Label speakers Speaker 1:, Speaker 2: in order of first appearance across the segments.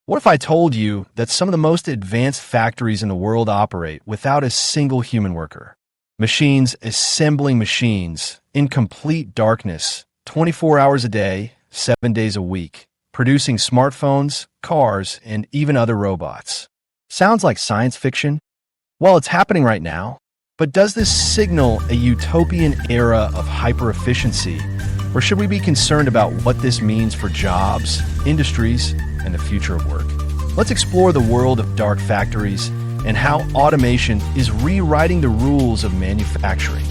Speaker 1: What if I told you that some of the most advanced factories in the world operate without a single human worker? Machines assembling machines in complete darkness, 24 hours a day, 7 days a week, producing smartphones, cars, and even other robots. Sounds like science fiction? Well, it's happening right now. But does this signal a utopian era of hyper-efficiency? Or should we be concerned about what this means for jobs, industries, and the future of work? Let's explore the world of dark factories and how automation is rewriting the rules of manufacturing.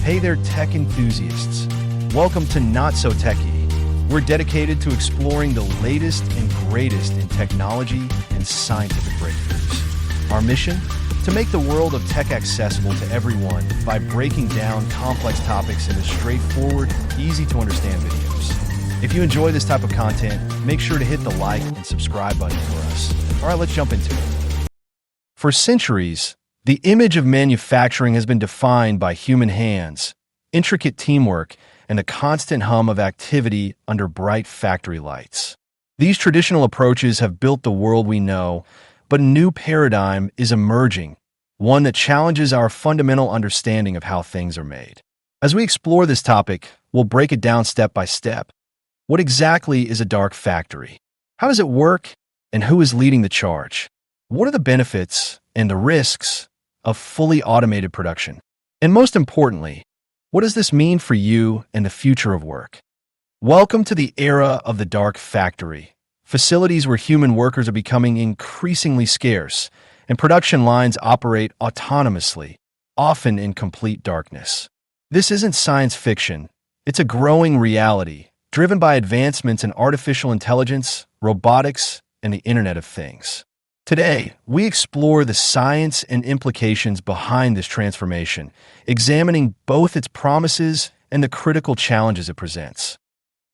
Speaker 1: Hey there, tech enthusiasts. Welcome to Not So Techie. We're dedicated to exploring the latest and greatest in technology and scientific breakthroughs. Our mission? To make the world of tech accessible to everyone by breaking down complex topics into straightforward, easy-to-understand videos. If you enjoy this type of content, make sure to hit the like and subscribe button for us. All right, let's jump into it. For centuries, the image of manufacturing has been defined by human hands, intricate teamwork, and the constant hum of activity under bright factory lights. These traditional approaches have built the world we know, but a new paradigm is emerging, one that challenges our fundamental understanding of how things are made. As we explore this topic, we'll break it down step by step. What exactly is a dark factory? How does it work? And who is leading the charge? What are the benefits and the risks of fully automated production? And most importantly, what does this mean for you and the future of work? Welcome to the era of the dark factory. Facilities where human workers are becoming increasingly scarce, and production lines operate autonomously, often in complete darkness. This isn't science fiction. It's a growing reality, driven by advancements in artificial intelligence, robotics, and the Internet of Things. Today, we explore the science and implications behind this transformation, examining both its promises and the critical challenges it presents.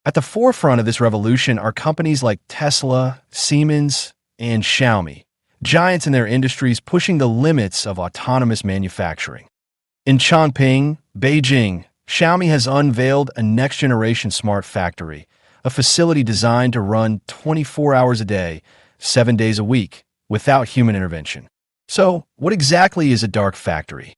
Speaker 1: At the forefront of this revolution are companies like Tesla, Siemens, and Xiaomi, giants in their industries pushing the limits of autonomous manufacturing. In Chongping, Beijing, Xiaomi has unveiled a next-generation smart factory, a facility designed to run 24 hours a day, 7 days a week, without human intervention. So, what exactly is a dark factory?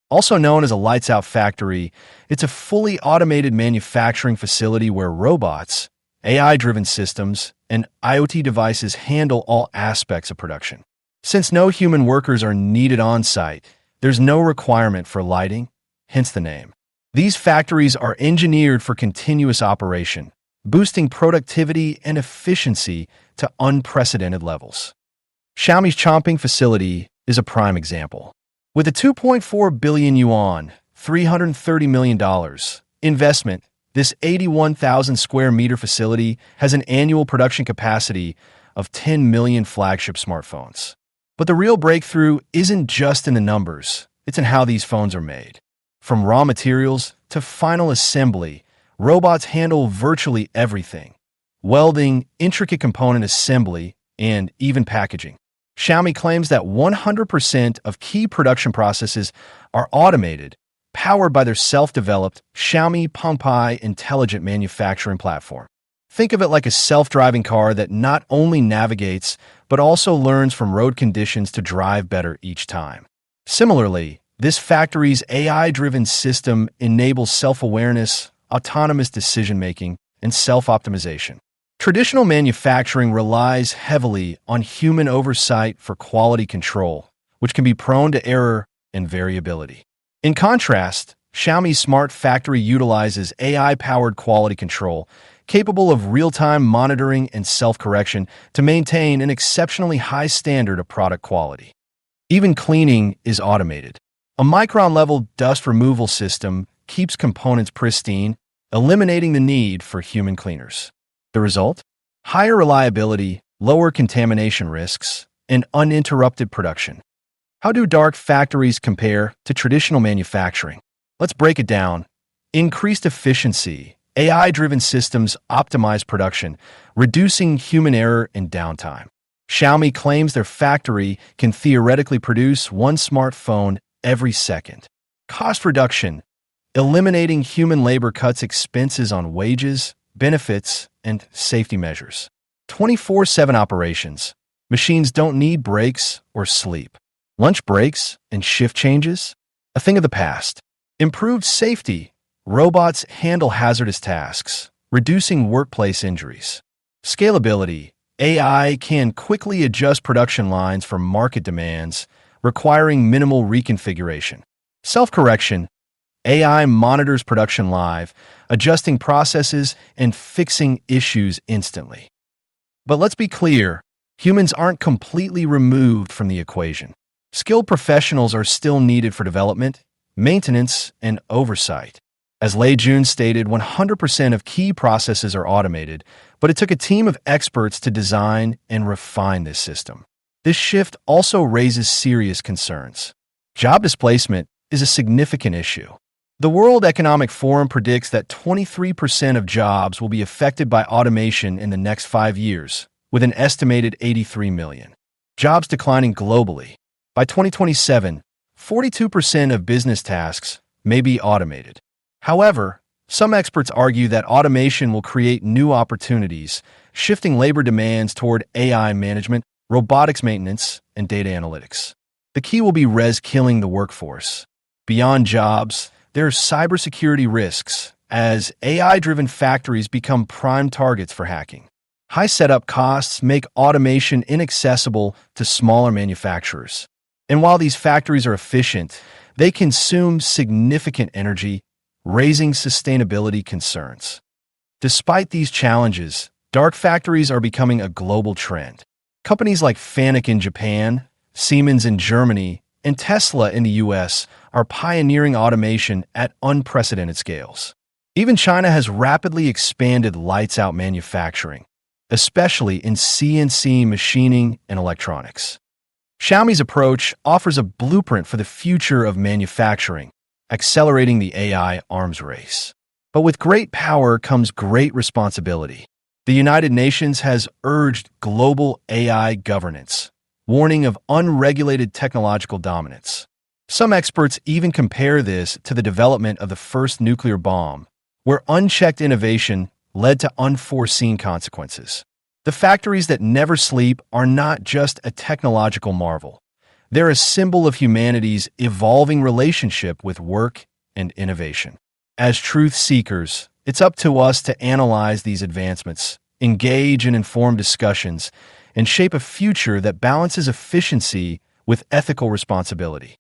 Speaker 1: Also known as a lights-out factory, it's a fully automated manufacturing facility where robots, AI-driven systems, and IoT devices handle all aspects of production. Since no human workers are needed on-site, there's no requirement for lighting, hence the name. These factories are engineered for continuous operation, boosting productivity and efficiency to unprecedented levels. Xiaomi's Chongping facility is a prime example. With a 2.4 billion yuan, $330 million investment, this 81,000 square meter facility has an annual production capacity of 10 million flagship smartphones. But the real breakthrough isn't just in the numbers, it's in how these phones are made. From raw materials to final assembly, robots handle virtually everything: welding, intricate component assembly, and even packaging. Xiaomi claims that 100% of key production processes are automated, powered by their self-developed Xiaomi Pengpai intelligent manufacturing platform. Think of it like a self-driving car that not only navigates, but also learns from road conditions to drive better each time. Similarly, this factory's AI-driven system enables self-awareness, autonomous decision-making, and self-optimization. Traditional manufacturing relies heavily on human oversight for quality control, which can be prone to error and variability. In contrast, Xiaomi's smart factory utilizes AI-powered quality control, capable of real-time monitoring and self-correction to maintain an exceptionally high standard of product quality. Even cleaning is automated. A micron-level dust removal system keeps components pristine, eliminating the need for human cleaners. The result? Higher reliability, lower contamination risks, and uninterrupted production. How do dark factories compare to traditional manufacturing? Let's break it down. Increased efficiency. AI-driven systems optimize production, reducing human error and downtime. Xiaomi claims their factory can theoretically produce one smartphone every second. Cost reduction. Eliminating human labor cuts expenses on wages, benefits, and safety measures. 24/7 operations. Machines don't need breaks or sleep. Lunch breaks and shift changes? A thing of the past. Improved safety. Robots handle hazardous tasks, reducing workplace injuries. Scalability. AI can quickly adjust production lines for market demands, requiring minimal reconfiguration. Self-correction. AI monitors production live, adjusting processes and fixing issues instantly. But let's be clear, humans aren't completely removed from the equation. Skilled professionals are still needed for development, maintenance, and oversight. As Lei Jun stated, 100% of key processes are automated, but it took a team of experts to design and refine this system. This shift also raises serious concerns. Job displacement is a significant issue. The World Economic Forum predicts that 23% of jobs will be affected by automation in the next 5 years, with an estimated 83 million. Jobs declining globally. By 2027, 42% of business tasks may be automated. However, some experts argue that automation will create new opportunities, shifting labor demands toward AI management, robotics maintenance, and data analytics. The key will be killing the workforce. Beyond jobs, there are cybersecurity risks, as AI-driven factories become prime targets for hacking. High setup costs make automation inaccessible to smaller manufacturers. And while these factories are efficient, they consume significant energy, raising sustainability concerns. Despite these challenges, dark factories are becoming a global trend. Companies like Fanuc in Japan, Siemens in Germany, and Tesla in the US are pioneering automation at unprecedented scales. Even China has rapidly expanded lights-out manufacturing, especially in CNC machining and electronics. Xiaomi's approach offers a blueprint for the future of manufacturing, accelerating the AI arms race. But with great power comes great responsibility. The United Nations has urged global AI governance, warning of unregulated technological dominance. Some experts even compare this to the development of the first nuclear bomb, where unchecked innovation led to unforeseen consequences. The factories that never sleep are not just a technological marvel. They're a symbol of humanity's evolving relationship with work and innovation. As truth seekers, it's up to us to analyze these advancements, engage in informed discussions, and shape a future that balances efficiency with ethical responsibility.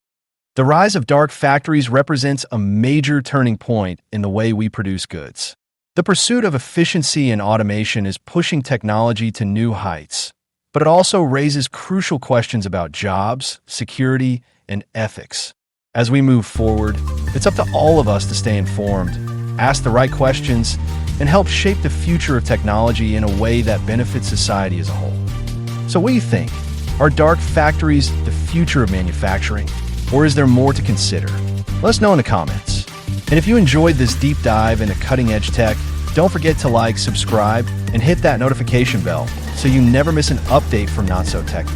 Speaker 1: The rise of dark factories represents a major turning point in the way we produce goods. The pursuit of efficiency and automation is pushing technology to new heights, but it also raises crucial questions about jobs, security, and ethics. As we move forward, it's up to all of us to stay informed, ask the right questions, and help shape the future of technology in a way that benefits society as a whole. So what do you think? Are dark factories the future of manufacturing, or is there more to consider? Let us know in the comments. And if you enjoyed this deep dive into cutting-edge tech, don't forget to like, subscribe, and hit that notification bell so you never miss an update from Not So Techy.